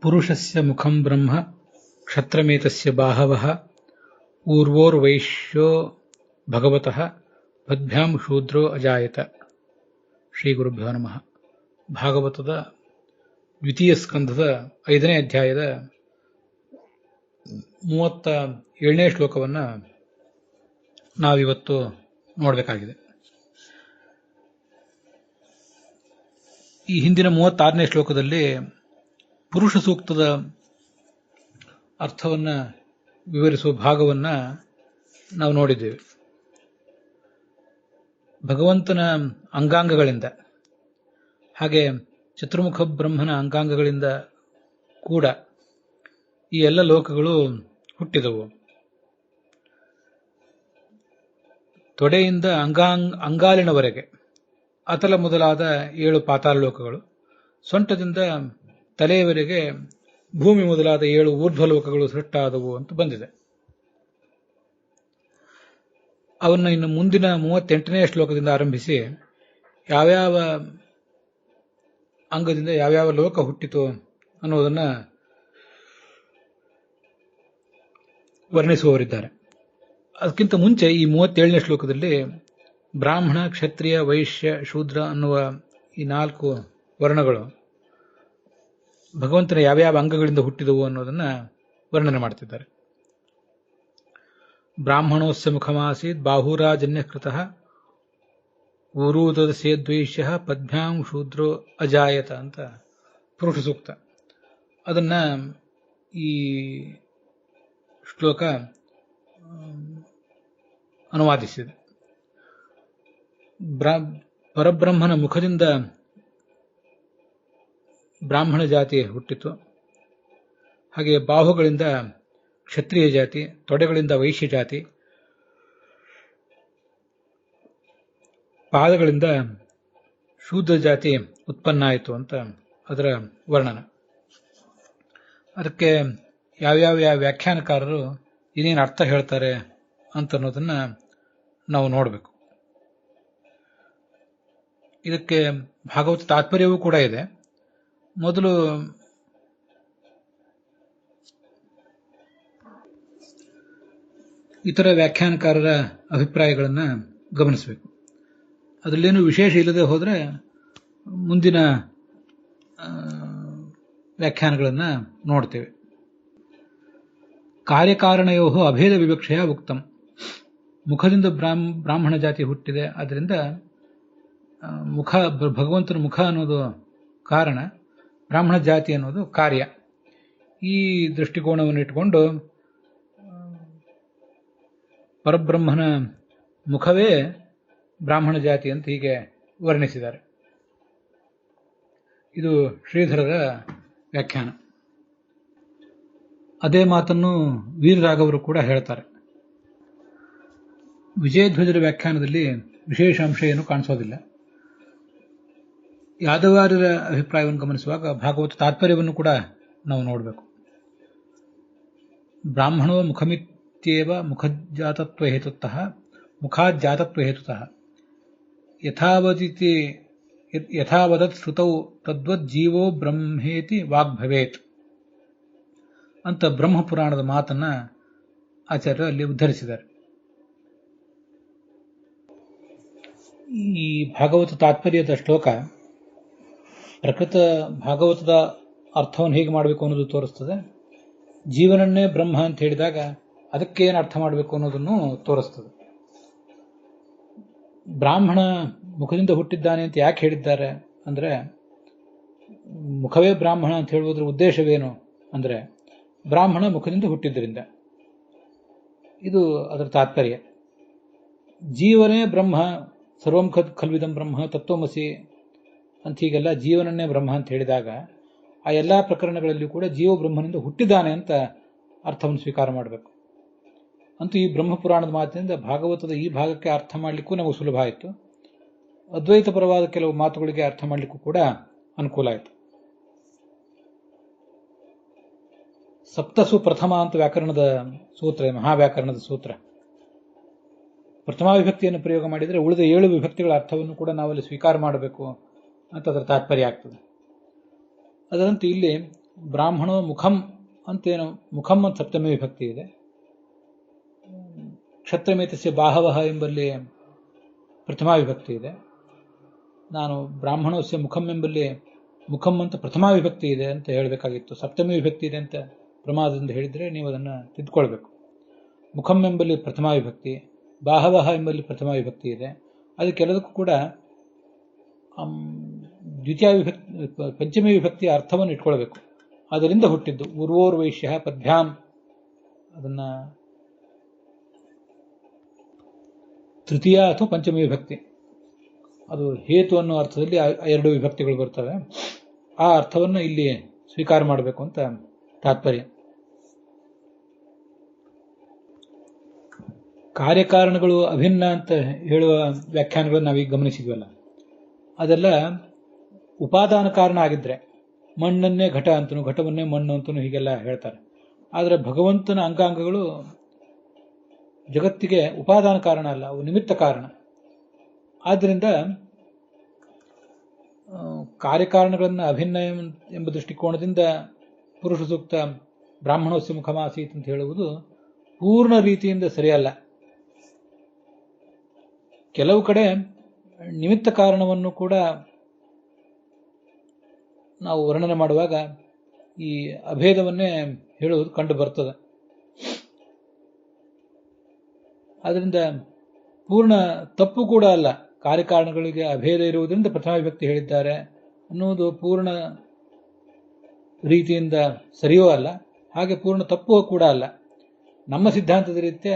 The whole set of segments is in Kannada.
ಪುರುಷಸ್ಯ ಮುಖಂ ಬ್ರಹ್ಮ ಕ್ಷತ್ರಮೇತಸ್ಯ ಬಾಹವಃ ಊರ್ವೋರ್ವೈಶ್ಯೋ ಭಗವತಃ ಪದ್ಭ್ಯಾಂ ಶೂದ್ರೋ ಅಜಾಯತ. ಶ್ರೀ ಗುರುಭ್ಯೋ ನಮಃ. ಭಾಗವತದ ದ್ವಿತೀಯ ಸ್ಕಂಧದ 5ನೇ ಅಧ್ಯಾಯದ 37ನೇ ಶ್ಲೋಕವನ್ನು ನಾವಿವತ್ತು ನೋಡಬೇಕಾಗಿದೆ. ಈ ಹಿಂದಿನ 36ನೇ ಶ್ಲೋಕದಲ್ಲಿ ಪುರುಷ ಸೂಕ್ತದ ಅರ್ಥವನ್ನು ವಿವರಿಸುವ ಭಾಗವನ್ನು ನಾವು ನೋಡಿದ್ದೇವೆ. ಭಗವಂತನ ಅಂಗಾಂಗಗಳಿಂದ ಹಾಗೆ ಚತುರ್ಮುಖ ಬ್ರಹ್ಮನ ಅಂಗಾಂಗಗಳಿಂದ ಕೂಡ ಈ ಎಲ್ಲ ಲೋಕಗಳು ಹುಟ್ಟಿದವು. ತೊಡೆಯಿಂದ ಅಂಗಾಲಿನವರೆಗೆ ಅತಲ ಮೊದಲಾದ 7 ಪಾತಾಳ ಲೋಕಗಳು, ಸೊಂಟದಿಂದ ತಲೆಯವರೆಗೆ ಭೂಮಿ ಮೊದಲಾದ 7 ಊರ್ಧ್ವ ಲೋಕಗಳು ಸೃಷ್ಟಾದವು ಅಂತ ಬಂದಿದೆ. ಅವನ್ನು ಇನ್ನು ಮುಂದಿನ 38ನೇ ಶ್ಲೋಕದಿಂದ ಆರಂಭಿಸಿ ಯಾವ್ಯಾವ ಅಂಗದಿಂದ ಯಾವ್ಯಾವ ಲೋಕ ಹುಟ್ಟಿತು ಅನ್ನೋದನ್ನು ವರ್ಣಿಸುವವರಿದ್ದಾರೆ. ಅದಕ್ಕಿಂತ ಮುಂಚೆ ಈ 37ನೇ ಶ್ಲೋಕದಲ್ಲಿ ಬ್ರಾಹ್ಮಣ, ಕ್ಷತ್ರಿಯ, ವೈಶ್ಯ, ಶೂದ್ರ ಅನ್ನುವ ಈ 4 ವರ್ಣಗಳು ಭಗವಂತನ ಯಾವ್ಯಾವ ಅಂಗಗಳಿಂದ ಹುಟ್ಟಿದವು ಅನ್ನೋದನ್ನು ವರ್ಣನೆ ಮಾಡ್ತಿದ್ದಾರೆ. ಬ್ರಾಹ್ಮಣೋಸ್ಯ ಮುಖಮಾಸೀತ್ ಬಾಹುರಾಜನ್ಯಕೃತಃ ಊರೂದದ ಸೇದ್ವೈಶ್ಯ ಪದ್ಭ್ಯಾಂ ಶೂದ್ರೋ ಅಜಾಯತ ಅಂತ ಪುರುಷ ಸೂಕ್ತ. ಅದನ್ನ ಈ ಶ್ಲೋಕ ಅನುವಾದಿಸಿದೆ. ಪರಬ್ರಹ್ಮನ ಮುಖದಿಂದ ಬ್ರಾಹ್ಮಣ ಜಾತಿ ಹುಟ್ಟಿತು, ಹಾಗೆ ಬಾಹುಗಳಿಂದ ಕ್ಷತ್ರಿಯ ಜಾತಿ, ತೊಡೆಗಳಿಂದ ವೈಶ್ಯ ಜಾತಿ, ಪಾದಗಳಿಂದ ಶೂದ್ರ ಜಾತಿ ಉತ್ಪನ್ನ ಆಯಿತು ಅಂತ ಅದರ ವರ್ಣನ. ಅದಕ್ಕೆ ಯಾವ್ಯಾವ ವ್ಯಾಖ್ಯಾನಕಾರರು ಏನೇನು ಅರ್ಥ ಹೇಳ್ತಾರೆ ಅಂತ ಅನ್ನೋದನ್ನ ನಾವು ನೋಡಬೇಕು. ಇದಕ್ಕೆ ಭಾಗವತ ತಾತ್ಪರ್ಯವೂ ಕೂಡ ಇದೆ. ಮೊದಲು ಇತರ ವ್ಯಾಖ್ಯಾನಕಾರರ ಅಭಿಪ್ರಾಯಗಳನ್ನು ಗಮನಿಸಬೇಕು. ಅದರಲ್ಲೇನು ವಿಶೇಷ ಇಲ್ಲದೆ ಹೋದರೆ ಮುಂದಿನ ವ್ಯಾಖ್ಯಾನಗಳನ್ನು ನೋಡ್ತೇವೆ. ಕಾರ್ಯಕಾರಣಯೋ ಅಭೇದ ವಿವಕ್ಷೆಯ ಉಕ್ತಂ. ಮುಖದಿಂದ ಬ್ರಾಹ್ಮಣ ಜಾತಿ ಹುಟ್ಟಿದೆ, ಅದರಿಂದ ಭಗವಂತನ ಮುಖ ಅನ್ನೋದು ಕಾರಣ, ಬ್ರಾಹ್ಮಣ ಜಾತಿ ಅನ್ನೋದು ಕಾರ್ಯ. ಈ ದೃಷ್ಟಿಕೋನವನ್ನು ಇಟ್ಟುಕೊಂಡು ಪರಬ್ರಹ್ಮನ ಮುಖವೇ ಬ್ರಾಹ್ಮಣ ಜಾತಿ ಅಂತ ಹೀಗೆ ವರ್ಣಿಸಿದ್ದಾರೆ. ಇದು ಶ್ರೀಧರರ ವ್ಯಾಖ್ಯಾನ. ಅದೇ ಮಾತನ್ನು ವೀರರಾಘವರು ಕೂಡ ಹೇಳ್ತಾರೆ. ವಿಜಯಧ್ವಜರ ವ್ಯಾಖ್ಯಾನದಲ್ಲಿ ವಿಶೇಷ ಅಂಶ ಏನು ಕಾಣಿಸೋದಿಲ್ಲ. ಯಾದವಾರ್ಯರ ಅಭಿಪ್ರಾಯವನ್ನು ಗಮನಿಸುವಾಗ ಭಾಗವತ ತಾತ್ಪರ್ಯವನ್ನು ಕೂಡ ನಾವು ನೋಡಬೇಕು. ಬ್ರಾಹ್ಮಣೋ ಮುಖಮಿತ್ಯೇವ ಮುಖಜಾತತ್ವ ಹೇತುತಃ ಮುಖಾಜ್ಜಾತತ್ವ ಹೇತುತಃ ಯಥಾವದತ್ ಶ್ರುತೌ ತದ್ವದ್ ಜೀವೋ ಬ್ರಹ್ಮೇತಿ ವಾಗ್ಭವೇತ್ ಅಂತ ಬ್ರಹ್ಮಪುರಾಣದ ಮಾತನ್ನ ಆಚಾರ್ಯರು ಅಲ್ಲಿ ಉದ್ಧರಿಸಿದ್ದಾರೆ. ಈ ಭಾಗವತ ತಾತ್ಪರ್ಯದ ಶ್ಲೋಕ ಪ್ರಕೃತ ಭಾಗವತದ ಅರ್ಥವನ್ನು ಹೇಗೆ ಮಾಡಬೇಕು ಅನ್ನೋದು ತೋರಿಸ್ತದೆ. ಜೀವನನ್ನೇ ಬ್ರಹ್ಮ ಅಂತ ಹೇಳಿದಾಗ ಅದಕ್ಕೆ ಏನು ಅರ್ಥ ಮಾಡಬೇಕು ಅನ್ನೋದನ್ನು ತೋರಿಸ್ತದೆ. ಬ್ರಾಹ್ಮಣ ಮುಖದಿಂದ ಹುಟ್ಟಿದ್ದಾನೆ ಅಂತ ಯಾಕೆ ಹೇಳಿದ್ದಾರೆ ಅಂದರೆ, ಮುಖವೇ ಬ್ರಾಹ್ಮಣ ಅಂತ ಹೇಳುವುದರ ಉದ್ದೇಶವೇನು ಅಂದರೆ, ಬ್ರಾಹ್ಮಣ ಮುಖದಿಂದ ಹುಟ್ಟಿದ್ದರಿಂದ. ಇದು ಅದರ ತಾತ್ಪರ್ಯ. ಜೀವನೇ ಬ್ರಹ್ಮ, ಸರ್ವಂ ಖಲ್ವಿದಂ ಬ್ರಹ್ಮ, ತತ್ವಮಸಿ ಅಂತ ಹೀಗೆಲ್ಲ ಜೀವನನ್ನೇ ಬ್ರಹ್ಮ ಅಂತ ಹೇಳಿದಾಗ ಆ ಎಲ್ಲ ಪ್ರಕರಣಗಳಲ್ಲಿ ಕೂಡ ಜೀವ ಬ್ರಹ್ಮನಿಂದ ಹುಟ್ಟಿದ್ದಾನೆ ಅಂತ ಅರ್ಥವನ್ನು ಸ್ವೀಕಾರ ಮಾಡಬೇಕು. ಅಂತೂ ಈ ಬ್ರಹ್ಮಪುರಾಣದ ಮಾತಿನಿಂದ ಭಾಗವತದ ಈ ಭಾಗಕ್ಕೆ ಅರ್ಥ ಮಾಡಲಿಕ್ಕೂ ನಮಗೆ ಸುಲಭ ಆಯಿತು. ಅದ್ವೈತ ಪರವಾದ ಕೆಲವು ಮಾತುಗಳಿಗೆ ಅರ್ಥ ಮಾಡಲಿಕ್ಕೂ ಕೂಡ ಅನುಕೂಲ ಆಯಿತು. ಸಪ್ತಸು ಪ್ರಥಮ ಅಂತ ವ್ಯಾಕರಣದ ಸೂತ್ರ, ಮಹಾವ್ಯಾಕರಣದ ಸೂತ್ರ. ಪ್ರಥಮಾ ವಿಭಕ್ತಿಯನ್ನು ಪ್ರಯೋಗ ಮಾಡಿದರೆ ಉಳಿದ 7 ವಿಭಕ್ತಿಗಳ ಅರ್ಥವನ್ನು ಕೂಡ ನಾವಲ್ಲಿ ಸ್ವೀಕಾರ ಮಾಡಬೇಕು ಅಂತ ಅದರ ತಾತ್ಪರ್ಯ ಆಗ್ತದೆ. ಅದರಂತೆ ಇಲ್ಲಿ ಬ್ರಾಹ್ಮಣೋ ಮುಖಂ ಅಂತೇನು, ಮುಖಂ ಅಂತ ಸಪ್ತಮಿ ವಿಭಕ್ತಿ ಇದೆ. ಕ್ಷತ್ರಮೇತಸ್ಯ ಬಾಹವಃ ಎಂಬಲ್ಲಿ ಪ್ರಥಮಾ ವಿಭಕ್ತಿ ಇದೆ. ನಾನು ಬ್ರಾಹ್ಮಣೋಸ್ಯ ಮುಖಂ ಎಂಬಲ್ಲಿ ಮುಖಂ ಅಂತ ಪ್ರಥಮಾ ವಿಭಕ್ತಿ ಇದೆ ಅಂತ ಹೇಳಬೇಕಾಗಿತ್ತು. ಸಪ್ತಮಿ ವಿಭಕ್ತಿ ಇದೆ ಅಂತ ಪ್ರಮಾದದಿಂದ ಹೇಳಿದರೆ ನೀವು ಅದನ್ನು ತಿದ್ದುಕೊಳ್ಬೇಕು. ಮುಖಂ ಎಂಬಲ್ಲಿ ಪ್ರಥಮಾ ವಿಭಕ್ತಿ, ಬಾಹವಃ ಎಂಬಲ್ಲಿ ಪ್ರಥಮಾ ವಿಭಕ್ತಿ ಇದೆ. ಅದಕ್ಕೆಲ್ಲದಕ್ಕೂ ಕೂಡ ದ್ವಿತೀಯ ವಿಭಕ್ತಿ, ಪಂಚಮಿ ವಿಭಕ್ತಿಯ ಅರ್ಥವನ್ನು ಇಟ್ಕೊಳ್ಬೇಕು. ಅದರಿಂದ ಹುಟ್ಟಿದ್ದು ಉರ್ವೋರ್ ವೈಶ್ಯ ಪದ್ಭ್ಯಾಂ. ಅದನ್ನು ತೃತೀಯ ಅಥವಾ ಪಂಚಮಿ ವಿಭಕ್ತಿ, ಅದು ಹೇತು ಅನ್ನೋ ಅರ್ಥದಲ್ಲಿ ಎರಡು ವಿಭಕ್ತಿಗಳು ಬರ್ತವೆ. ಆ ಅರ್ಥವನ್ನು ಇಲ್ಲಿ ಸ್ವೀಕಾರ ಮಾಡಬೇಕು ಅಂತ ತಾತ್ಪರ್ಯ. ಕಾರ್ಯಕಾರಣಗಳು ಅಭಿನ್ನ ಅಂತ ಹೇಳುವ ವ್ಯಾಖ್ಯಾನಗಳನ್ನು ನಾವೀಗ ಗಮನಿಸಿದ್ವಲ್ಲ, ಅದೆಲ್ಲ ಉಪಾದಾನ ಕಾರಣ ಆಗಿದ್ರೆ ಮಣ್ಣನ್ನೇ ಘಟ ಅಂತನೂ, ಘಟವನ್ನೇ ಮಣ್ಣು ಅಂತನೂ ಹೀಗೆಲ್ಲ ಹೇಳ್ತಾರೆ. ಆದರೆ ಭಗವಂತನ ಅಂಗಾಂಗಗಳು ಜಗತ್ತಿಗೆ ಉಪಾದಾನ ಕಾರಣ ಅಲ್ಲ, ಅವು ನಿಮಿತ್ತ ಕಾರಣ. ಆದ್ದರಿಂದ ಕಾರ್ಯಕಾರಣಗಳನ್ನು ಅಭಿನ್ನ ಎಂಬ ದೃಷ್ಟಿಕೋನದಿಂದ ಪುರುಷ ಸೂಕ್ತ ಬ್ರಾಹ್ಮಣೋಸ್ಯ ಮುಖಮಾಸೀತ್ ಅಂತ ಹೇಳುವುದು ಪೂರ್ಣ ರೀತಿಯಿಂದ ಸರಿಯಲ್ಲ. ಕೆಲವು ಕಡೆ ನಿಮಿತ್ತ ಕಾರಣವನ್ನು ಕೂಡ ನಾವು ವರ್ಣನೆ ಮಾಡುವಾಗ ಈ ಅಭೇದವನ್ನೇ ಹೇಳುವುದು ಕಂಡು ಬರ್ತದೆ. ಆದ್ದರಿಂದ ಪೂರ್ಣ ತಪ್ಪು ಕೂಡ ಅಲ್ಲ. ಕಾರ್ಯಕಾರಣಗಳಿಗೆ ಅಭೇದ ಇರುವುದರಿಂದ ಪ್ರಥಮ ವಿಭಕ್ತಿ ಹೇಳಿದ್ದಾರೆ ಅನ್ನುವುದು ಪೂರ್ಣ ರೀತಿಯಿಂದ ಸರಿಯೂ ಅಲ್ಲ, ಹಾಗೆ ಪೂರ್ಣ ತಪ್ಪು ಕೂಡ ಅಲ್ಲ. ನಮ್ಮ ಸಿದ್ಧಾಂತದ ರೀತಿಯ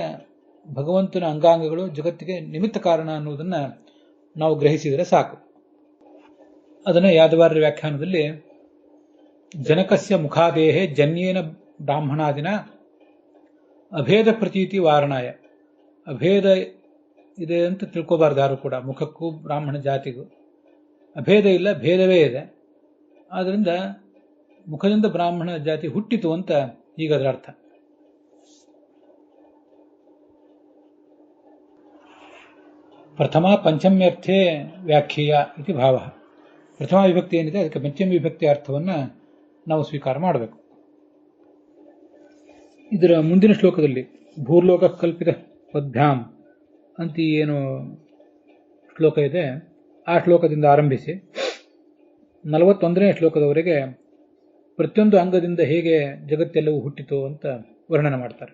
ಭಗವಂತನ ಅಂಗಾಂಗಗಳು ಜಗತ್ತಿಗೆ ನಿಮಿತ್ತ ಕಾರಣ ಅನ್ನುವುದನ್ನು ನಾವು ಗ್ರಹಿಸಿದರೆ ಸಾಕು. ಅದನ್ನು ಯಾದವಾರ್ಯ ವ್ಯಾಖ್ಯಾನದಲ್ಲಿ ಜನಕಸ್ಯ ಮುಖಾದೇಹೆ ಜನ್ಯೇನ ಬ್ರಾಹ್ಮಣಾದಿನ ಅಭೇದ ಪ್ರತೀತಿ ವಾರಣಾಯ. ಅಭೇದ ಇದೆ ಅಂತ ತಿಳ್ಕೋಬಾರ್ದು ಯಾರು ಕೂಡ. ಮುಖಕ್ಕೂ ಬ್ರಾಹ್ಮಣ ಜಾತಿಗೂ ಅಭೇದ ಇಲ್ಲ, ಭೇದವೇ ಇದೆ. ಆದ್ದರಿಂದ ಮುಖದಿಂದ ಬ್ರಾಹ್ಮಣ ಜಾತಿ ಹುಟ್ಟಿತು ಅಂತ ಈಗ ಅದರ ಅರ್ಥ. ಪ್ರಥಮ ಪಂಚಮ್ಯರ್ಥೇ ವ್ಯಾಖ್ಯೇಯ ಇತಿ ಭಾವ. ಪ್ರಥಮ ವಿಭಕ್ತಿ ಏನಿದೆ ಅದಕ್ಕೆ ಪಂಚಮ ವಿಭಕ್ತಿಯ ಅರ್ಥವನ್ನು ನಾವು ಸ್ವೀಕಾರ ಮಾಡಬೇಕು. ಇದರ ಮುಂದಿನ ಶ್ಲೋಕದಲ್ಲಿ ಭೂರ್ಲೋಕ ಕಲ್ಪಿತ ಪದ್ಭ್ಯಾಂ ಅಂತ ಏನು ಶ್ಲೋಕ ಇದೆ, ಆ ಶ್ಲೋಕದಿಂದ ಆರಂಭಿಸಿ 41ನೇ ಶ್ಲೋಕದವರೆಗೆ ಪ್ರತಿಯೊಂದು ಅಂಗದಿಂದ ಹೇಗೆ ಜಗತ್ತೆಲ್ಲವೂ ಹುಟ್ಟಿತು ಅಂತ ವರ್ಣನೆ ಮಾಡ್ತಾರೆ.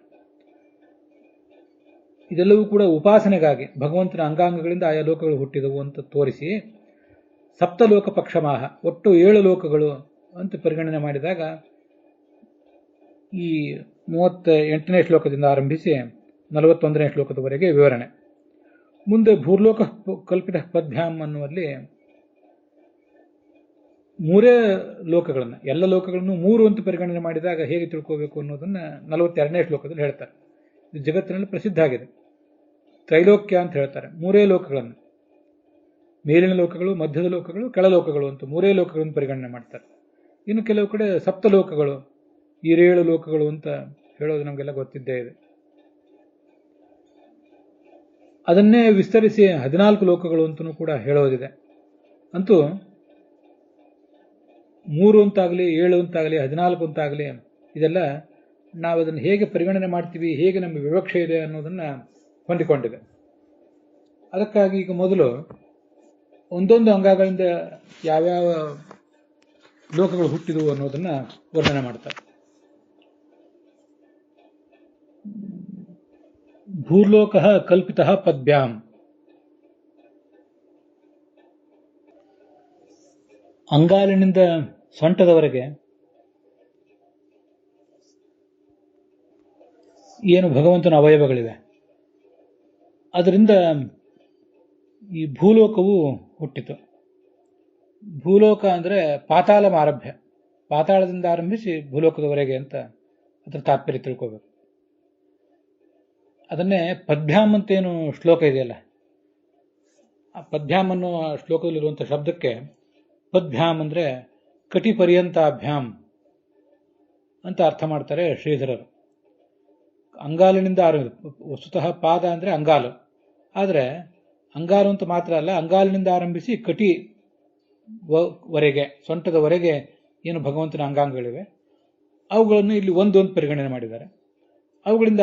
ಇದೆಲ್ಲವೂ ಕೂಡ ಉಪಾಸನೆಗಾಗಿ ಭಗವಂತನ ಅಂಗಾಂಗಗಳಿಂದ ಆಯಾ ಲೋಕಗಳು ಹುಟ್ಟಿದವು ಅಂತ ತೋರಿಸಿ, ಸಪ್ತಲೋಕ ಪಕ್ಷಮಾಹ, ಒಟ್ಟು 7 ಲೋಕಗಳು ಅಂತ ಪರಿಗಣನೆ ಮಾಡಿದಾಗ ಈ 38ನೇ ಶ್ಲೋಕದಿಂದ ಆರಂಭಿಸಿ 41ನೇ ಶ್ಲೋಕದವರೆಗೆ ವಿವರಣೆ. ಮುಂದೆ ಭೂರ್ಲೋಕ ಕಲ್ಪಿತ ಪದ್ಭ್ಯಾಂ ಅನ್ನುವಲ್ಲಿ 3 ಲೋಕಗಳನ್ನು, ಎಲ್ಲ ಲೋಕಗಳನ್ನು 3 ಅಂತ ಪರಿಗಣನೆ ಮಾಡಿದಾಗ ಹೇಗೆ ತಿಳ್ಕೋಬೇಕು ಅನ್ನೋದನ್ನು 42ನೇ ಶ್ಲೋಕದಲ್ಲಿ ಹೇಳ್ತಾರೆ. ಇದು ಜಗತ್ತಿನಲ್ಲಿ ಪ್ರಸಿದ್ಧ ಆಗಿದೆ. ತ್ರೈಲೋಕ್ಯ ಅಂತ ಹೇಳ್ತಾರೆ. 3 ಲೋಕಗಳನ್ನು, ಮೇಲಿನ ಲೋಕಗಳು, ಮಧ್ಯದ ಲೋಕಗಳು, ಕೆಳಲೋಕಗಳು ಅಂತ 3 ಲೋಕಗಳನ್ನು ಪರಿಗಣನೆ ಮಾಡ್ತಾರೆ. ಇನ್ನು ಕೆಲವು ಕಡೆ ಸಪ್ತಲೋಕಗಳು, 7 ಲೋಕಗಳು ಅಂತ ಹೇಳೋದು ನಮಗೆಲ್ಲ ಗೊತ್ತಿದ್ದೇ ಇದೆ. ಅದನ್ನೇ ವಿಸ್ತರಿಸಿ 14 ಲೋಕಗಳು ಅಂತಲೂ ಕೂಡ ಹೇಳೋದಿದೆ. ಅಂತೂ 3 ಅಂತಾಗಲಿ, 7 ಅಂತಾಗಲಿ, 14 ಅಂತಾಗಲಿ, ಇದೆಲ್ಲ ನಾವು ಅದನ್ನು ಹೇಗೆ ಪರಿಗಣನೆ ಮಾಡ್ತೀವಿ, ಹೇಗೆ ನಮ್ಮ ವಿವಕ್ಷೆ ಇದೆ ಅನ್ನೋದನ್ನು ಹೊಂದಿಕೊಂಡಿದೆ. ಅದಕ್ಕಾಗಿ ಈಗ ಮೊದಲು ಒಂದೊಂದು ಅಂಗಗಳಿಂದ ಯಾವ್ಯಾವ ಲೋಕಗಳು ಹುಟ್ಟಿದವು ಅನ್ನೋದನ್ನು ವರ್ಣನೆ ಮಾಡ್ತಾರೆ. ಭೂರ್ಲೋಕ ಕಲ್ಪಿತ ಪದ್ಭ್ಯಾಂ. ಅಂಗಾಲಿನಿಂದ ಸೊಂಟದವರೆಗೆ ಏನು ಭಗವಂತನ ಅವಯವಗಳಿವೆ, ಅದರಿಂದ ಈ ಭೂಲೋಕವು ಹುಟ್ಟಿತು. ಭೂಲೋಕ ಅಂದರೆ ಪಾತಾಳ ಆರಭ್ಯ, ಪಾತಾಳದಿಂದ ಆರಂಭಿಸಿ ಭೂಲೋಕದವರೆಗೆ ಅಂತ ಅದರ ತಾತ್ಪರ್ಯ ತಿಳ್ಕೋಬೇಕು. ಅದನ್ನೇ ಪದ್ಭ್ಯಾಂ ಅಂತೇನು ಶ್ಲೋಕ ಇದೆಯಲ್ಲ, ಆ ಪದ್ಭ್ಯಾಂ ಅನ್ನುವ ಶ್ಲೋಕದಲ್ಲಿರುವಂಥ ಶಬ್ದಕ್ಕೆ ಪದ್ಭ್ಯಾಂ ಅಂದರೆ ಕಟಿ ಪರ್ಯಂತಾಭ್ಯಾಂ ಅಂತ ಅರ್ಥ ಮಾಡ್ತಾರೆ ಶ್ರೀಧರರು. ಅಂಗಾಲಿನಿಂದ ವಸ್ತುತಃ ಪಾದ ಅಂದರೆ ಅಂಗಾಲು, ಆದರೆ ಅಂಗಾಲು ಅಂತ ಮಾತ್ರ ಅಲ್ಲ, ಅಂಗಾಲಿನಿಂದ ಆರಂಭಿಸಿ ಕಟಿ ವರೆಗೆ, ಸೊಂಟದವರೆಗೆ ಏನು ಭಗವಂತನ ಅಂಗಾಂಗಗಳಿವೆ ಅವುಗಳನ್ನು ಇಲ್ಲಿ ಒಂದೊಂದು ಪರಿಗಣನೆ ಮಾಡಿದ್ದಾರೆ. ಅವುಗಳಿಂದ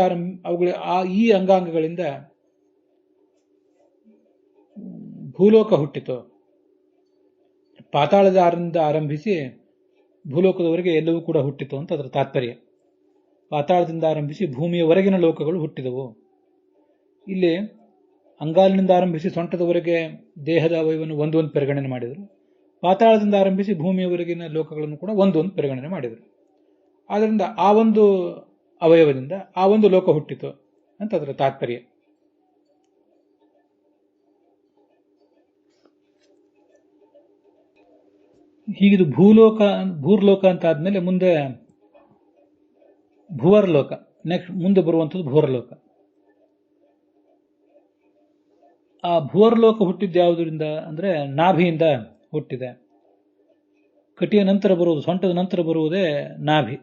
ಈ ಅಂಗಾಂಗಗಳಿಂದ ಭೂಲೋಕ ಹುಟ್ಟಿತು. ಪಾತಾಳದಿಂದ ಆರಂಭಿಸಿ ಭೂಲೋಕದವರೆಗೆ ಎಲ್ಲವೂ ಕೂಡ ಹುಟ್ಟಿತು ಅಂತ ಅದರ ತಾತ್ಪರ್ಯ. ಪಾತಾಳದಿಂದ ಆರಂಭಿಸಿ ಭೂಮಿಯವರೆಗಿನ ಲೋಕಗಳು ಹುಟ್ಟಿದವು. ಇಲ್ಲಿ ಅಂಗಾಲಿನಿಂದ ಆರಂಭಿಸಿ ಸೊಂಟದವರೆಗೆ ದೇಹದ ಅವಯವವನ್ನು ಒಂದೊಂದು ಪರಿಗಣನೆ ಮಾಡಿದರು. ಪಾತಾಳದಿಂದ ಆರಂಭಿಸಿ ಭೂಮಿಯವರೆಗಿನ ಲೋಕಗಳನ್ನು ಕೂಡ ಒಂದೊಂದು ಪರಿಗಣನೆ ಮಾಡಿದರು. ಆದ್ದರಿಂದ ಆ ಒಂದು ಅವಯವದಿಂದ ಆ ಒಂದು ಲೋಕ ಹುಟ್ಟಿತು ಅಂತ ಅದರ ತಾತ್ಪರ್ಯ. ಹೀಗಿದು ಭೂರ್ಲೋಕ ಅಂತ ಆದ್ಮೇಲೆ ಮುಂದೆ ಭುವರ್ಲೋಕ, ನೆಕ್ಸ್ಟ್ ಮುಂದೆ ಬರುವಂಥದ್ದು ಭುವರ್ಲೋಕ. ಆ ಭುವರ್ಲೋಕ ಹುಟ್ಟಿದ್ದು ಯಾವುದರಿಂದ ಅಂದ್ರೆ ನಾಭಿಯಿಂದ ಹುಟ್ಟಿದೆ. ಕಟಿಯ ನಂತರ ಬರುವುದು, ಸೊಂಟದ ನಂತರ ಬರುವುದೇ ನಾಭಿ,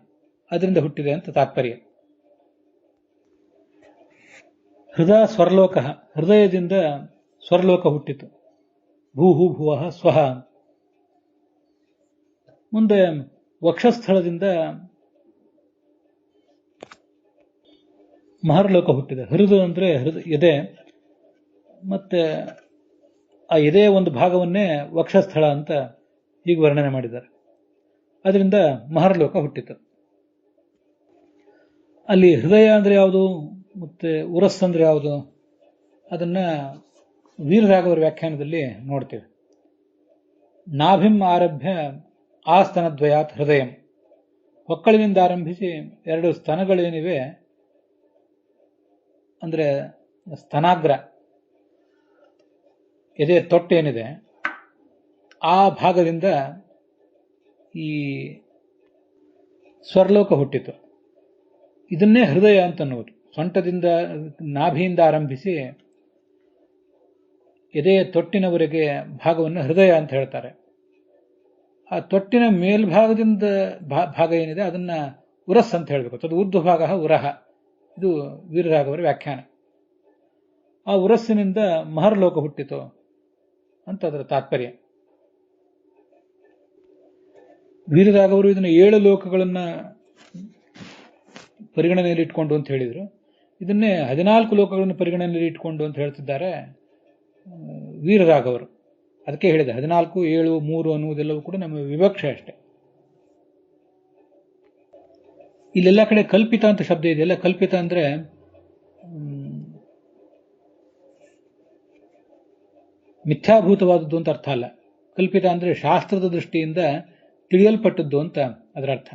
ಅದರಿಂದ ಹುಟ್ಟಿದೆ ಅಂತ ತಾತ್ಪರ್ಯ. ಸ್ವರ್ಲೋಕ, ಹೃದಯದಿಂದ ಸ್ವರ್ಲೋಕ ಹುಟ್ಟಿತು. ಭೂಹು ಭುವಃ ಸ್ವಹ. ಮುಂದೆ ವಕ್ಷಸ್ಥಳದಿಂದ ಮಹರ್ಲೋಕ ಹುಟ್ಟಿದೆ. ಹೃದಯ ಅಂದ್ರೆ ಎದೆ, ಮತ್ತೆ ಆ ಎದೆಯ ಒಂದು ಭಾಗವನ್ನೇ ವಕ್ಷಸ್ಥಳ ಅಂತ ಹೀಗೆ ವರ್ಣನೆ ಮಾಡಿದ್ದಾರೆ. ಅದರಿಂದ ಮಹರ್ಲೋಕ ಹುಟ್ಟಿತು. ಅಲ್ಲಿ ಹೃದಯ ಅಂದ್ರೆ ಯಾವುದು ಮತ್ತೆ ಉರಸ್ ಅಂದ್ರೆ ಯಾವುದು ಅದನ್ನ ವೀರರಾಘವರ ವ್ಯಾಖ್ಯಾನದಲ್ಲಿ ನೋಡ್ತೇವೆ. ನಾಭಿಂ ಆರಭ್ಯ ಆಸ್ತನದ್ವಯಾತ್ ಹೃದಯಂ. ಹೊಕ್ಕಳಿನಿಂದ ಆರಂಭಿಸಿ 2 ಸ್ತನಗಳೇನಿವೆ ಅಂದ್ರೆ ಸ್ತನಾಗ್ರ, ಎದೆ ತೊಟ್ಟೇನಿದೆ, ಆ ಭಾಗದಿಂದ ಈ ಸ್ವರ್ಲೋಕ ಹುಟ್ಟಿತು. ಇದನ್ನೇ ಹೃದಯ ಅಂತ ಅನ್ನೋದು. ಸೊಂಟದಿಂದ ನಾಭಿಯಿಂದ ಆರಂಭಿಸಿ ಎದೆಯ ತೊಟ್ಟಿನವರೆಗೆ ಭಾಗವನ್ನು ಹೃದಯ ಅಂತ ಹೇಳ್ತಾರೆ. ಆ ತೊಟ್ಟಿನ ಮೇಲ್ಭಾಗದಿಂದ ಭಾಗ ಏನಿದೆ ಅದನ್ನ ಉರಸ್ ಅಂತ ಹೇಳಬೇಕು. ಅದು ಊರ್ಧ್ವ ಭಾಗ ಉರಹ. ಇದು ವೀರರಾಘವರ ವ್ಯಾಖ್ಯಾನ. ಆ ಉರಸ್ಸಿನಿಂದ ಮಹರ್ಲೋಕ ಹುಟ್ಟಿತು ಅಂತ ಅದರ ತಾತ್ಪರ್ಯ. ವೀರರಾಘವರು ಇದನ್ನು 7 ಲೋಕಗಳನ್ನ ಪರಿಗಣನೆಯಲ್ಲಿ ಇಟ್ಕೊಂಡು ಅಂತ ಹೇಳಿದ್ರು. ಇದನ್ನೇ 14 ಲೋಕಗಳನ್ನು ಪರಿಗಣನೆಯಲ್ಲಿ ಇಟ್ಕೊಂಡು ಅಂತ ಹೇಳ್ತಿದ್ದಾರೆ ವೀರರಾಘವರು. ಅದಕ್ಕೆ ಹೇಳಿದೆ 14, 7, 3 ಅನ್ನುವುದೆಲ್ಲವೂ ಕೂಡ ನಮ್ಮ ವಿವಕ್ಷೆ ಅಷ್ಟೆ. ಇಲ್ಲೆಲ್ಲ ಕಡೆ ಕಲ್ಪಿತ ಅಂತ ಶಬ್ದ ಇದೆಯಲ್ಲ, ಕಲ್ಪಿತ ಅಂದ್ರೆ ಮಿಥ್ಯಾಭೂತವಾದದ್ದು ಅಂತ ಅರ್ಥ ಅಲ್ಲ. ಕಲ್ಪಿತ ಅಂದ್ರೆ ಶಾಸ್ತ್ರದ ದೃಷ್ಟಿಯಿಂದ ತಿಳಿಯಲ್ಪಟ್ಟದ್ದು ಅಂತ ಅದರ ಅರ್ಥ.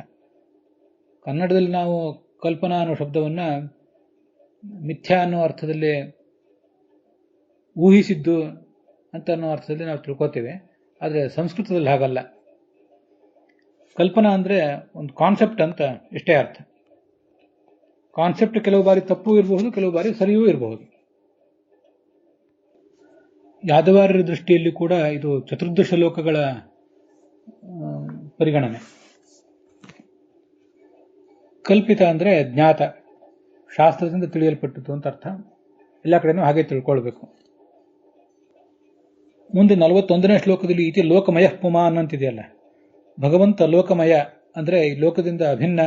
ಕನ್ನಡದಲ್ಲಿ ನಾವು ಕಲ್ಪನಾ ಅನ್ನೋ ಶಬ್ದವನ್ನ ಮಿಥ್ಯಾ ಅನ್ನೋ ಅರ್ಥದಲ್ಲಿ, ಊಹಿಸಿದ್ದು ಅಂತ ಅನ್ನೋ ಅರ್ಥದಲ್ಲಿ ನಾವು ತಿಳ್ಕೋತೇವೆ. ಆದರೆ ಸಂಸ್ಕೃತದಲ್ಲಿ ಹಾಗಲ್ಲ. ಕಲ್ಪನಾ ಅಂದ್ರೆ ಒಂದು ಕಾನ್ಸೆಪ್ಟ್ ಅಂತ ಇಷ್ಟೇ ಅರ್ಥ. ಕಾನ್ಸೆಪ್ಟ್ ಕೆಲವು ಬಾರಿ ತಪ್ಪು ಇರಬಹುದು, ಕೆಲವು ಬಾರಿ ಸರಿಯೂ ಇರಬಹುದು. ಯಾದವಾರ್ಯರ ದೃಷ್ಟಿಯಲ್ಲಿ ಕೂಡ ಇದು ಚತುರ್ದಶ ಲೋಕಗಳ ಪರಿಗಣನೆ. ಕಲ್ಪಿತ ಅಂದ್ರೆ ಜ್ಞಾತ, ಶಾಸ್ತ್ರದಿಂದ ತಿಳಿಯಲ್ಪಟ್ಟದ್ದು ಅಂತ ಅರ್ಥ. ಎಲ್ಲ ಕಡೆನೂ ಹಾಗೆ ತಿಳ್ಕೊಳ್ಬೇಕು. ಮುಂದೆ 41ನೇ ಶ್ಲೋಕದಲ್ಲಿ ಇತಿ ಲೋಕಮಯ ಪುಮಾನ್ ಅಂತಿದೆಯಲ್ಲ, ಭಗವಂತ ಲೋಕಮಯ ಅಂದ್ರೆ ಈ ಲೋಕದಿಂದ ಅಭಿನ್ನ,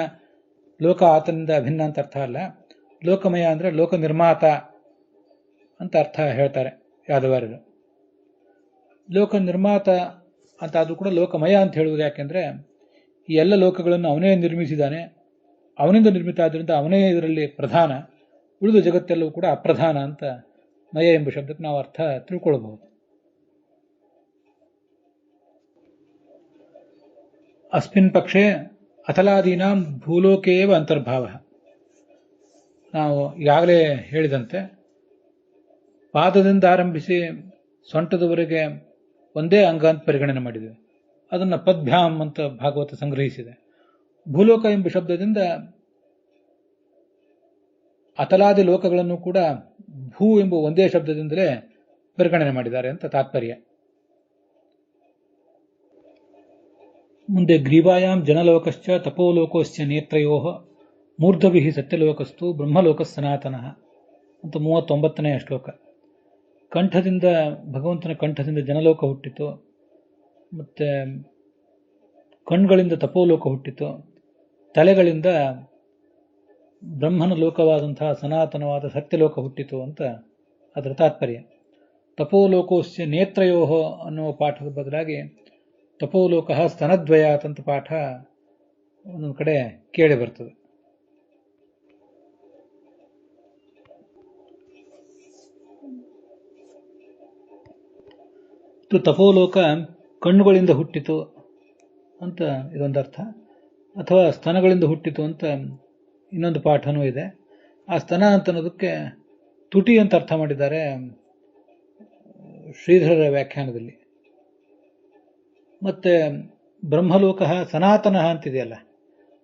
ಲೋಕ ಆತನಿಂದ ಅಭಿನ್ನ ಅಂತ ಅರ್ಥ ಅಲ್ಲ. ಲೋಕಮಯ ಅಂದ್ರೆ ಲೋಕ ನಿರ್ಮಾತ ಅಂತ ಅರ್ಥ ಹೇಳ್ತಾರೆ ಯಾದವಾರ್ಯರು. ಲೋಕ ನಿರ್ಮಾತ ಅಂತ ಆದ್ರೂ ಕೂಡ ಲೋಕಮಯ ಅಂತ ಹೇಳುವುದು ಯಾಕೆಂದ್ರೆ ಈ ಎಲ್ಲ ಲೋಕಗಳನ್ನು ಅವನೇ ನಿರ್ಮಿಸಿದ್ದಾನೆ, ಅವನಿಂದ ನಿರ್ಮಿತ ಆದ್ರಿಂದ ಅವನೇ ಇದರಲ್ಲಿ ಪ್ರಧಾನ, ಉಳಿದ ಜಗತ್ತೆಲ್ಲವೂ ಕೂಡ ಅಪ್ರಧಾನ ಅಂತ ಮಯ ಎಂಬ ಶಬ್ದಕ್ಕೆ ನಾವು ಅರ್ಥ ತಿಳ್ಕೊಳ್ಬಹುದು. ಅಸ್ಮಿನ್ ಪಕ್ಷೆ ಅತಲಾದೀನಾಂ ಭೂಲೋಕೇವ ಅಂತರ್ಭಾವ. ನಾವು ಈಗಾಗಲೇ ಹೇಳಿದಂತೆ ಪಾದದಿಂದ ಆರಂಭಿಸಿ ಸೊಂಟದವರೆಗೆ ಒಂದೇ ಅಂಗ ಅಂತ ಪರಿಗಣನೆ ಮಾಡಿದ್ದೇವೆ. ಅದನ್ನು ಪದ್ಭ್ಯಾಮ್ ಅಂತ ಭಾಗವತ ಸಂಗ್ರಹಿಸಿದೆ. ಭೂಲೋಕ ಎಂಬ ಶಬ್ದದಿಂದ ಅತಲಾದಿ ಲೋಕಗಳನ್ನು ಕೂಡ ಭೂ ಎಂಬ ಒಂದೇ ಶಬ್ದದಿಂದಲೇ ಪರಿಗಣನೆ ಮಾಡಿದ್ದಾರೆ ಅಂತ ತಾತ್ಪರ್ಯ. ಮುಂದೆ ಗ್ರೀವಾಯಾಮ್ ಜನಲೋಕಶ್ಚ ತಪೋಲೋಕೋಶ್ಚ ನೇತ್ರಯೋ ಮೂರ್ಧವಿ ಸತ್ಯಲೋಕಸ್ತು ಬ್ರಹ್ಮಲೋಕ ಸನಾತನಃ ಅಂತ 39ನೇ ಶ್ಲೋಕ. ಕಂಠದಿಂದ, ಭಗವಂತನ ಕಂಠದಿಂದ ಜನಲೋಕ ಹುಟ್ಟಿತು, ಮತ್ತೆ ಕಣ್ಗಳಿಂದ ತಪೋಲೋಕ ಹುಟ್ಟಿತು, ತಲೆಗಳಿಂದ ಬ್ರಹ್ಮನ ಲೋಕವಾದಂತಹ ಸನಾತನವಾದ ಸತ್ಯಲೋಕ ಹುಟ್ಟಿತು ಅಂತ ಅದರ ತಾತ್ಪರ್ಯ. ತಪೋಲೋಕೋಸ್ಯ ನೇತ್ರಯೋಹ ಅನ್ನುವ ಪಾಠದ ಬದಲಾಗಿ ತಪೋಲೋಕ ಸ್ತನದ್ವಯಾತ್ ಅಂತ ಪಾಠ ಒಂದೊಂದು ಕಡೆ ಕೇಳಿ ಬರ್ತದೆ. ತಪೋಲೋಕ ಕಣ್ಣುಗಳಿಂದ ಹುಟ್ಟಿತು ಅಂತ ಇದೊಂದರ್ಥ, ಅಥವಾ ಸ್ತನಗಳಿಂದ ಹುಟ್ಟಿತು ಅಂತ ಇನ್ನೊಂದು ಪಾಠನೂ ಇದೆ. ಆ ಸ್ತನ ಅಂತ ಅನ್ನೋದಕ್ಕೆ ತುಟಿ ಅಂತ ಅರ್ಥ ಮಾಡಿದ್ದಾರೆ ಶ್ರೀಧರರ ವ್ಯಾಖ್ಯಾನದಲ್ಲಿ. ಮತ್ತೆ ಬ್ರಹ್ಮಲೋಕ ಸನಾತನ ಅಂತಿದೆಯಲ್ಲ,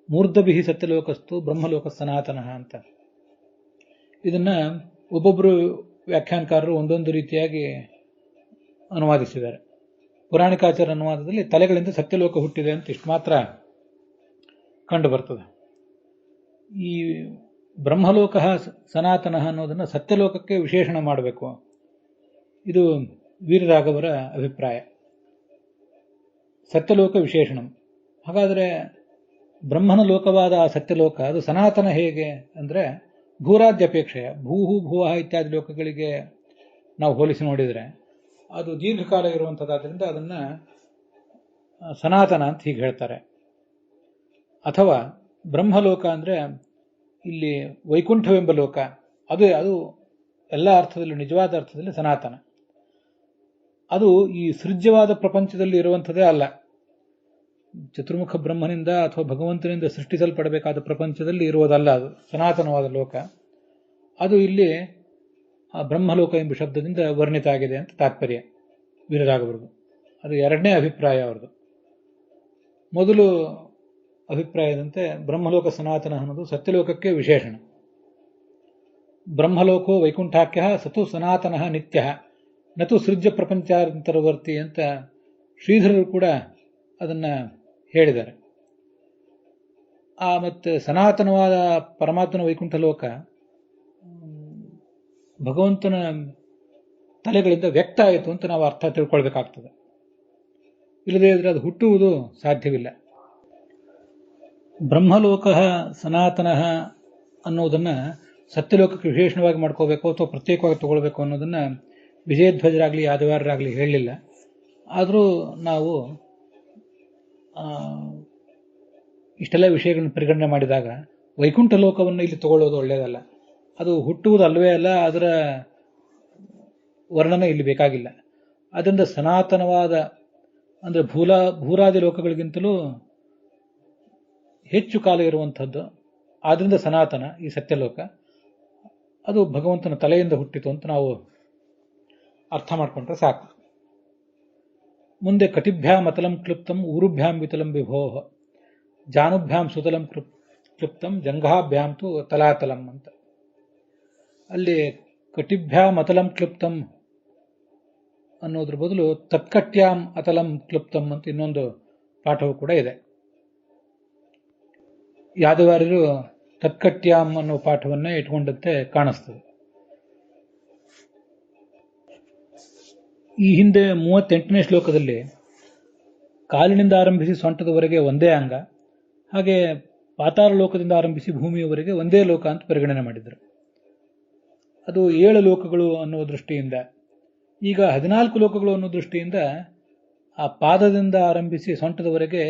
ಮೂರ್ಧಭಿಹಿ ಸತ್ಯಲೋಕಸ್ತು ಬ್ರಹ್ಮಲೋಕ ಸನಾತನ ಅಂತ. ಇದನ್ನ ಒಬ್ಬೊಬ್ಬರು ವ್ಯಾಖ್ಯಾನಕಾರರು ಒಂದೊಂದು ರೀತಿಯಾಗಿ ಅನುವಾದಿಸಿದ್ದಾರೆ. ಪುರಾಣಿಕಾಚಾರ ಅನುವಾದದಲ್ಲಿ ತಲೆಗಳಿಂದ ಸತ್ಯಲೋಕ ಹುಟ್ಟಿದೆ ಅಂತ ಇಷ್ಟು ಮಾತ್ರ ಕಂಡು ಬರ್ತದೆ. ಈ ಬ್ರಹ್ಮಲೋಕ ಸನಾತನ ಅನ್ನೋದನ್ನು ಸತ್ಯಲೋಕಕ್ಕೆ ವಿಶೇಷಣ ಮಾಡಬೇಕು, ಇದು ವೀರರಾಘವರ ಅಭಿಪ್ರಾಯ. ಸತ್ಯಲೋಕ ವಿಶೇಷಣಂ. ಹಾಗಾದರೆ ಬ್ರಹ್ಮನ ಲೋಕವಾದ ಆ ಸತ್ಯಲೋಕ ಅದು ಸನಾತನ ಹೇಗೆ ಅಂದರೆ, ಭೂರಾದ್ಯಪೇಕ್ಷೆಯ ಭೂಹು ಭೂವಹ ಇತ್ಯಾದಿ ಲೋಕಗಳಿಗೆ ನಾವು ಹೋಲಿಸಿ ನೋಡಿದರೆ ಅದು ದೀರ್ಘಕಾಲ ಇರುವಂಥದ್ದಾದ್ದರಿಂದ ಅದನ್ನು ಸನಾತನ ಅಂತ ಹೀಗೆ ಹೇಳ್ತಾರೆ. ಅಥವಾ ಬ್ರಹ್ಮಲೋಕ ಅಂದರೆ ಇಲ್ಲಿ ವೈಕುಂಠವೆಂಬ ಲೋಕ, ಅದು ಎಲ್ಲ ಅರ್ಥದಲ್ಲೂ ನಿಜವಾದ ಅರ್ಥದಲ್ಲಿ ಸನಾತನ. ಅದು ಈ ಸೃಜ್ಯವಾದ ಪ್ರಪಂಚದಲ್ಲಿ ಇರುವಂಥದ್ದೇ ಅಲ್ಲ, ಚತುರ್ಮುಖ ಬ್ರಹ್ಮನಿಂದ ಅಥವಾ ಭಗವಂತನಿಂದ ಸೃಷ್ಟಿಸಲ್ಪಡಬೇಕಾದ ಪ್ರಪಂಚದಲ್ಲಿ ಇರುವುದಲ್ಲ. ಅದು ಸನಾತನವಾದ ಲೋಕ. ಅದು ಇಲ್ಲಿ ಆ ಬ್ರಹ್ಮಲೋಕ ಎಂಬ ಶಬ್ದದಿಂದ ವರ್ಣಿತ ಆಗಿದೆ ಅಂತ ತಾತ್ಪರ್ಯ ವೀರರಾಘವರದು. ಅದು ಎರಡನೇ ಅಭಿಪ್ರಾಯ ಅವರದು. ಮೊದಲು ಅಭಿಪ್ರಾಯದಂತೆ ಬ್ರಹ್ಮಲೋಕ ಸನಾತನ ಅನ್ನೋದು ಸತ್ಯಲೋಕಕ್ಕೆ ವಿಶೇಷಣ. ಬ್ರಹ್ಮಲೋಕೋ ವೈಕುಂಠಾಖ್ಯ ಸತು ಸನಾತನ ನಿತ್ಯ ನತು ಸೃಜ್ಯ ಪ್ರಪಂಚಾಂತರವರ್ತಿ ಅಂತ ಶ್ರೀಧರರು ಕೂಡ ಅದನ್ನು ಹೇಳಿದ್ದಾರೆ. ಮತ್ತು ಸನಾತನವಾದ ಪರಮಾತ್ಮನ ವೈಕುಂಠ ಲೋಕ ಭಗವಂತನ ತಲೆಗಳಿಂದ ವ್ಯಕ್ತ ಆಯಿತು ಅಂತ ನಾವು ಅರ್ಥ ತಿಳ್ಕೊಳ್ಬೇಕಾಗ್ತದೆ. ಇಲ್ಲದೇ ಇದ್ರೆ ಅದು ಹುಟ್ಟುವುದು ಸಾಧ್ಯವಿಲ್ಲ. ಬ್ರಹ್ಮಲೋಕ ಸನಾತನ ಅನ್ನೋದನ್ನು ಸತ್ಯಲೋಕಕ್ಕೆ ವಿಶೇಷಣವಾಗಿ ಮಾಡ್ಕೋಬೇಕು ಅಥವಾ ಪ್ರತ್ಯೇಕವಾಗಿ ತಗೊಳ್ಬೇಕು ಅನ್ನೋದನ್ನು ವಿಜಯಧ್ವಜರಾಗಲಿ ಯಾದವಾರರಾಗಲಿ ಹೇಳಲಿಲ್ಲ. ಆದರೂ ನಾವು ಇಷ್ಟೆಲ್ಲ ವಿಷಯಗಳನ್ನು ಪರಿಗಣನೆ ಮಾಡಿದಾಗ ವೈಕುಂಠ ಲೋಕವನ್ನು ಇಲ್ಲಿ ತಗೊಳ್ಳೋದು ಒಳ್ಳೆಯದಲ್ಲ. ಅದು ಹುಟ್ಟುವುದು ಅಲ್ಲವೇ ಅಲ್ಲ, ಅದರ ವರ್ಣನೆ ಇಲ್ಲಿ ಬೇಕಾಗಿಲ್ಲ. ಅದರಿಂದ ಸನಾತನವಾದ ಅಂದರೆ ಭೂರಾದಿ ಲೋಕಗಳಿಗಿಂತಲೂ ಹೆಚ್ಚು ಕಾಲ ಇರುವಂಥದ್ದು, ಆದ್ದರಿಂದ ಸನಾತನ ಈ ಸತ್ಯಲೋಕ. ಅದು ಭಗವಂತನ ತಲೆಯಿಂದ ಹುಟ್ಟಿತು ಅಂತ ನಾವು ಅರ್ಥ ಮಾಡಿಕೊಂಡ್ರೆ ಸಾಕು. ಮುಂದೆ ಕಟಿಭ್ಯಾಂ ಅತಲಂ ಕ್ಲುಪ್ತಂ ಊರುಭ್ಯಾಂ ವಿತಲಂ ವಿಭೋಹ ಜಾನುಭ್ಯಾಂ ಸುತಲಂ ಕ್ಲುಪ್ತಂ ಜಂಘಾಭ್ಯಾಂ ತು ತಲಾತಲಂ ಅಂತ. ಅಲ್ಲಿ ಕಟಿಭ್ಯಾಂ ಅತಲಂ ಕ್ಲುಪ್ತಂ ಅನ್ನೋದ್ರ ಬದಲು ತತ್ಕಟ್ಯಾಂ ಅತಲಂ ಕ್ಲುಪ್ತಂ ಅಂತ ಇನ್ನೊಂದು ಪಾಠವೂ ಕೂಡ ಇದೆ. ಯಾದವಾರ್ಯರು ತತ್ಕಟ್ಯಾಂ ಅನ್ನೋ ಪಾಠವನ್ನೇ ಇಟ್ಕೊಂಡಂತೆ ಕಾಣಿಸ್ತದೆ. ಈ ಹಿಂದೆ 38ನೇ ಶ್ಲೋಕದಲ್ಲಿ ಕಾಲಿನಿಂದ ಆರಂಭಿಸಿ ಸೊಂಟದವರೆಗೆ ಒಂದೇ ಅಂಗ, ಹಾಗೆ ಪಾತಾಳ ಲೋಕದಿಂದ ಆರಂಭಿಸಿ ಭೂಮಿಯವರೆಗೆ ಒಂದೇ ಲೋಕ ಅಂತ ಪರಿಗಣನೆ ಮಾಡಿದರು. ಅದು 7 ಲೋಕಗಳು ಅನ್ನುವ ದೃಷ್ಟಿಯಿಂದ. ಈಗ 14 ಲೋಕಗಳು ಅನ್ನೋ ದೃಷ್ಟಿಯಿಂದ ಆ ಪಾದದಿಂದ ಆರಂಭಿಸಿ ಸೊಂಟದವರೆಗೆ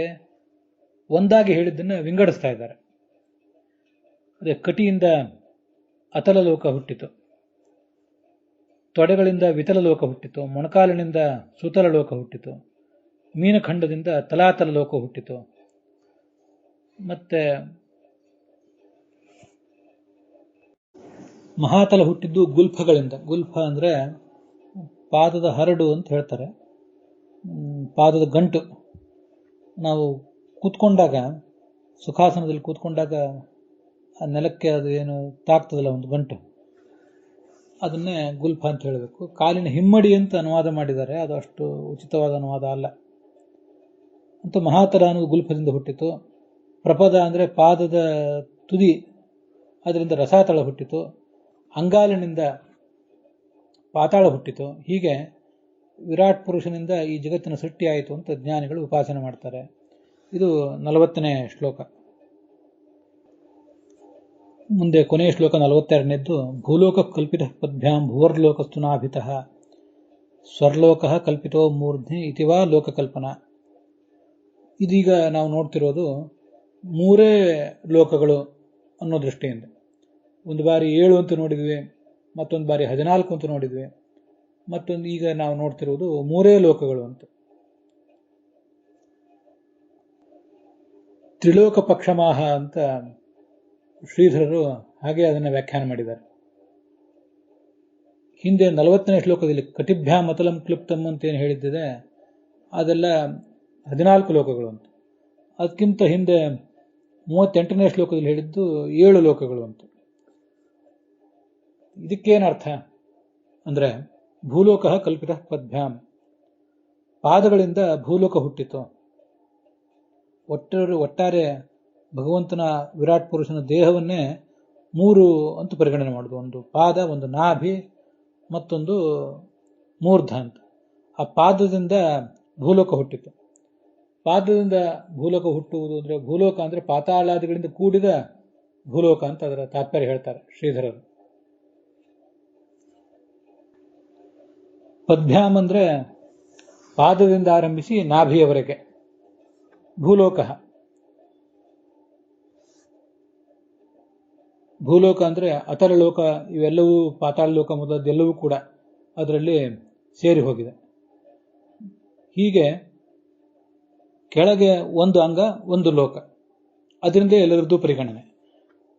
ಒಂದಾಗಿ ಹೇಳಿದ್ದನ್ನು ವಿಂಗಡಿಸ್ತಾ ಇದ್ದಾರೆ. ಅದೇ ಕಟಿಯಿಂದ ಅತಲ ಲೋಕ ಹುಟ್ಟಿತು, ತೊಡೆಗಳಿಂದ ವಿತಲ ಲೋಕ ಹುಟ್ಟಿತು, ಮೊಣಕಾಲಿನಿಂದ ಸುತಲ ಲೋಕ ಹುಟ್ಟಿತು, ಮೀನಖಂಡದಿಂದ ತಲಾತಲ ಲೋಕ ಹುಟ್ಟಿತು. ಮತ್ತೆ ಮಹಾತಲ ಹುಟ್ಟಿದ್ದು ಗುಲ್ಫಗಳಿಂದ. ಗುಲ್ಫ ಅಂದರೆ ಪಾದದ ಹರಡು ಅಂತ ಹೇಳ್ತಾರೆ, ಪಾದದ ಗಂಟು. ನಾವು ಕೂತ್ಕೊಂಡಾಗ, ಸುಖಾಸನದಲ್ಲಿ ಕೂತ್ಕೊಂಡಾಗ ಆ ನೆಲಕ್ಕೆ ಅದು ಏನು ತಾಕ್ತದಲ್ಲ ಒಂದು ಗಂಟು, ಅದನ್ನೇ ಗುಲ್ಫ ಅಂತ ಹೇಳಬೇಕು. ಕಾಲಿನ ಹಿಮ್ಮಡಿ ಅಂತ ಅನುವಾದ ಮಾಡಿದ್ದಾರೆ, ಅದು ಅಷ್ಟು ಉಚಿತವಾದ ಅನುವಾದ ಅಲ್ಲ. ಅಂತೂ ಮಹಾತಲ ಅನ್ನೋದು ಗುಲ್ಫದಿಂದ ಹುಟ್ಟಿತು. ಪ್ರಪದ ಅಂದರೆ ಪಾದದ ತುದಿ, ಅದರಿಂದ ರಸಾತಳ ಹುಟ್ಟಿತು. ಅಂಗಾಲಿನಿಂದ ಪಾತಾಳ ಹುಟ್ಟಿತು. ಹೀಗೆ ವಿರಾಟ್ ಪುರುಷನಿಂದ ಈ ಜಗತ್ತಿನ ಸೃಷ್ಟಿಯಾಯಿತು ಅಂತ ಜ್ಞಾನಿಗಳು ಉಪಾಸನೆ ಮಾಡ್ತಾರೆ. ಇದು 40ನೇ ಶ್ಲೋಕ. ಮುಂದೆ ಕೊನೆಯ ಶ್ಲೋಕ 42ನೇದ್ದು. ಭೂಲೋಕ ಕಲ್ಪಿತ ಪದ್ಭ್ಯಾಂ ಭುವರ್ಲೋಕಸ್ತು ನಾಭಿತಃ ಸ್ವರ್ಲೋಕ ಕಲ್ಪಿತೋ ಮೂರ್ಧ್ನಿ ಇತಿವಾ ಲೋಕಕಲ್ಪನಾ. ಇದೀಗ ನಾವು ನೋಡ್ತಿರೋದು ಮೂರೇ ಲೋಕಗಳು ಅನ್ನೋ ದೃಷ್ಟಿಯಿಂದ. ಒಂದು ಬಾರಿ 7 ಅಂತ ನೋಡಿದ್ವಿ, ಮತ್ತೊಂದು ಬಾರಿ 14 ಅಂತ ನೋಡಿದ್ವಿ, ಮತ್ತೊಂದು ಈಗ ನಾವು ನೋಡ್ತಿರೋದು ಮೂರೇ ಲೋಕಗಳು ಅಂತ. ತ್ರಿಲೋಕ ಪಕ್ಷಮಾಹ ಅಂತ ಶ್ರೀಧರರು ಹಾಗೆ ಅದನ್ನು ವ್ಯಾಖ್ಯಾನ ಮಾಡಿದ್ದಾರೆ. ಹಿಂದೆ 40ನೇ ಶ್ಲೋಕದಲ್ಲಿ ಕಟಿಭ್ಯಾಂ ಮತಲಂ ಕ್ಲುಪ್ತಂ ಅಂತ ಏನು ಹೇಳಿದ್ದಿದೆ ಅದೆಲ್ಲ 14 ಲೋಕಗಳು ಅಂತ. ಅದಕ್ಕಿಂತ ಹಿಂದೆ 38ನೇ ಶ್ಲೋಕದಲ್ಲಿ ಹೇಳಿದ್ದು 7 ಲೋಕಗಳು ಅಂತ. ಇದಕ್ಕೇನರ್ಥ ಅಂದ್ರೆ, ಭೂಲೋಕ ಕಲ್ಪಿತ ಪದ್ಭ್ಯಾಂ, ಪಾದಗಳಿಂದ ಭೂಲೋಕ ಹುಟ್ಟಿತು. ಒಟ್ಟಾರೆ ಭಗವಂತನ ವಿರಾಟ್ ಪುರುಷನ ದೇಹವನ್ನೇ 3 ಅಂತ ಪರಿಗಣನೆ ಮಾಡುದು. ಒಂದು ಪಾದ, ಒಂದು ನಾಭಿ, ಮತ್ತೊಂದು ಮೂರ್ಧ ಅಂತ. ಆ ಪಾದದಿಂದ ಭೂಲೋಕ ಹುಟ್ಟಿತು. ಪಾದದಿಂದ ಭೂಲೋಕ ಹುಟ್ಟುವುದು ಅಂದ್ರೆ, ಭೂಲೋಕ ಅಂದ್ರೆ ಪಾತಾಳಾದಿಗಳಿಂದ ಕೂಡಿದ ಭೂಲೋಕ ಅಂತ ಅದರ ತಾತ್ಪರ್ಯ ಹೇಳ್ತಾರೆ ಶ್ರೀಧರರು. ಪದ್ಭ್ಯಾಮ್ ಅಂದ್ರೆ ಪಾದದಿಂದ ಆರಂಭಿಸಿ ನಾಭಿಯವರೆಗೆ ಭೂಲೋಕ. ಭೂಲೋಕ ಅಂದ್ರೆ ಅತಲ ಲೋಕ, ಇವೆಲ್ಲವೂ ಪಾತಾಳ ಲೋಕ ಮೊದಲದೆಲ್ಲವೂ ಕೂಡ ಅದರಲ್ಲಿ ಸೇರಿ ಹೋಗಿದೆ. ಹೀಗೆ ಕೆಳಗೆ ಒಂದು ಅಂಗ, ಒಂದು ಲೋಕ, ಅದರಿಂದ ಎಲ್ಲರದ್ದು ಪರಿಗಣನೆ.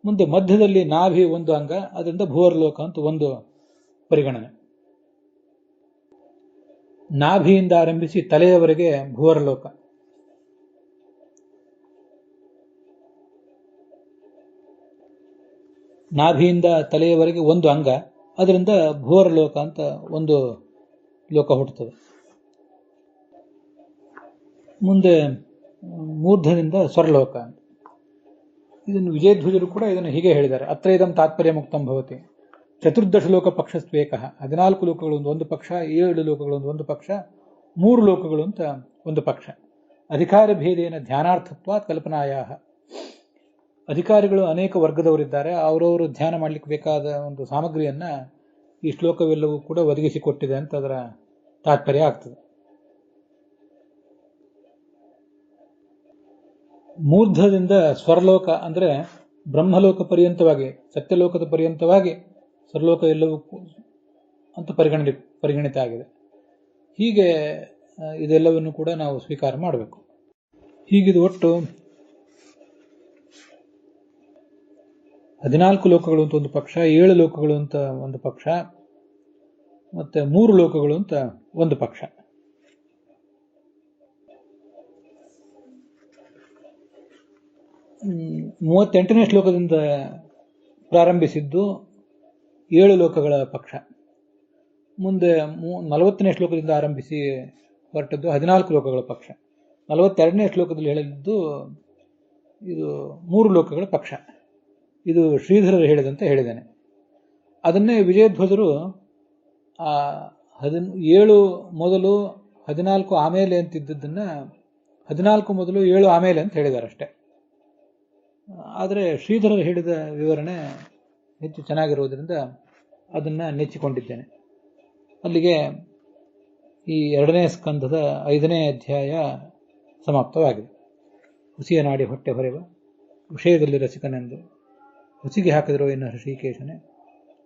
ಮುಂದೆ ಮಧ್ಯದಲ್ಲಿ ನಾಭಿ ಒಂದು ಅಂಗ, ಅದರಿಂದ ಭೂವರ್ಲೋಕ ಅಂತ ಒಂದು ಪರಿಗಣನೆ. ನಾಭಿಯಿಂದ ಆರಂಭಿಸಿ ತಲೆಯವರೆಗೆ ಭೂವರ್ಲೋಕ. ನಾಭಿಯಿಂದ ತಲೆಯವರೆಗೆ ಒಂದು ಅಂಗ, ಅದರಿಂದ ಭೂವರ್ಲೋಕ ಅಂತ ಒಂದು ಲೋಕ ಹುಟ್ಟುತ್ತದೆ. ಮುಂದೆ ಮೂರ್ಧದಿಂದ ಸ್ವರ್ಲೋಕ ಅಂತ. ಇದನ್ನು ವಿಜಯಧ್ವಜರು ಕೂಡ ಇದನ್ನು ಹೀಗೆ ಹೇಳಿದ್ದಾರೆ. ಅತ್ರ ಇದಂ ತಾತ್ಪರ್ಯ ಮುಕ್ತಂ ಭವತಿ. ಚತುರ್ದಶ ಲೋಕ ಪಕ್ಷಸ್ವೇಕ, 14 ಲೋಕಗಳು ಒಂದು ಪಕ್ಷ, 7 ಲೋಕಗಳು ಒಂದು ಪಕ್ಷ, 3 ಲೋಕಗಳು ಅಂತ ಒಂದು ಪಕ್ಷ. ಅಧಿಕಾರ ಭೇದೇನ ಧ್ಯಾನಾರ್ಥತ್ವಾತ್ ಕಲ್ಪನಾಯ. ಅಧಿಕಾರಿಗಳು ಅನೇಕ ವರ್ಗದವರಿದ್ದಾರೆ, ಅವರವರು ಧ್ಯಾನ ಮಾಡಲಿಕ್ಕೆ ಬೇಕಾದ ಒಂದು ಸಾಮಗ್ರಿಯನ್ನ ಈ ಶ್ಲೋಕವೆಲ್ಲವೂ ಕೂಡ ಒದಗಿಸಿಕೊಟ್ಟಿದೆ ಅಂತ ಅದರ ತಾತ್ಪರ್ಯ ಆಗ್ತದೆ. ಮೂರ್ಧದಿಂದ ಸ್ವರ್ಲೋಕ ಅಂದ್ರೆ ಬ್ರಹ್ಮಲೋಕ ಪರ್ಯಂತವಾಗಿ, ಸತ್ಯಲೋಕದ ಪರ್ಯಂತವಾಗಿ ಸ್ವರ್ಲೋಕ ಎಲ್ಲವೂ ಅಂತ ಪರಿಗಣಿತ ಆಗಿದೆ. ಹೀಗೆ ಇದೆಲ್ಲವನ್ನು ಕೂಡ ನಾವು ಸ್ವೀಕಾರ ಮಾಡಬೇಕು. ಹೀಗಿದು ಒಟ್ಟು 14 ಲೋಕಗಳು ಅಂತ ಒಂದು ಪಕ್ಷ, 7 ಲೋಕಗಳು ಅಂತ ಒಂದು ಪಕ್ಷ, ಮತ್ತೆ 3 ಲೋಕಗಳು ಅಂತ ಒಂದು ಪಕ್ಷ. ನೇ ಶ್ಲೋಕದಿಂದ ಪ್ರಾರಂಭಿಸಿದ್ದು 7 ಲೋಕಗಳ ಪಕ್ಷ. ಮುಂದೆ 40ನೇ ಶ್ಲೋಕದಿಂದ ಆರಂಭಿಸಿ ಹೊರಟದ್ದು 14 ಲೋಕಗಳ ಪಕ್ಷ. 42ನೇ ಶ್ಲೋಕದಲ್ಲಿ ಹೇಳಿದ್ದು ಇದು 3 ಲೋಕಗಳ ಪಕ್ಷ. ಇದು ಶ್ರೀಧರರು ಹೇಳಿದಂತೆ ಹೇಳಿದ್ದೇನೆ. ಅದನ್ನೇ ವಿಜಯಧ್ವಜರು 7 ಮೊದಲು 14 ಆಮೇಲೆ ಅಂತಿದ್ದದನ್ನ 14 ಮೊದಲು 7 ಆಮೇಲೆ ಅಂತ ಹೇಳಿದ್ದಾರೆ ಅಷ್ಟೇ. ಆದರೆ ಶ್ರೀಧರರು ಹೇಳಿದ ವಿವರಣೆ ಹೆಚ್ಚು ಚೆನ್ನಾಗಿರುವುದರಿಂದ ಅದನ್ನ ನೆಚ್ಚಿಕೊಂಡಿದ್ದೇನೆ. ಅಲ್ಲಿಗೆ ಈ 2ನೇ ಸ್ಕಂಧದ 5ನೇ ಅಧ್ಯಾಯ ಸಮಾಪ್ತವಾಗಿದೆ. ಹುಸಿಯ ನಾಡಿ ಹೊಟ್ಟೆ ಹೊರೆವ ವಿಷಯದಲ್ಲಿ ರಸಿಕನೆಂದು ಹುಸಿಗೆ ಹಾಕಿದಿರೋ ಇನ್ನು ಹೃಷಿಕೇಶನೆ,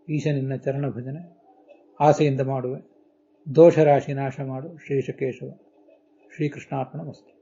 ಈಶನಿನ್ನ ಚರಣ ಭಜನೆ ಆಸೆಯಿಂದ ಮಾಡುವೆ, ದೋಷರಾಶಿ ನಾಶ ಮಾಡು ಶ್ರೀಶಕೇಶವ. ಶ್ರೀಕೃಷ್ಣಾರ್ಪಣಮಸ್ತು.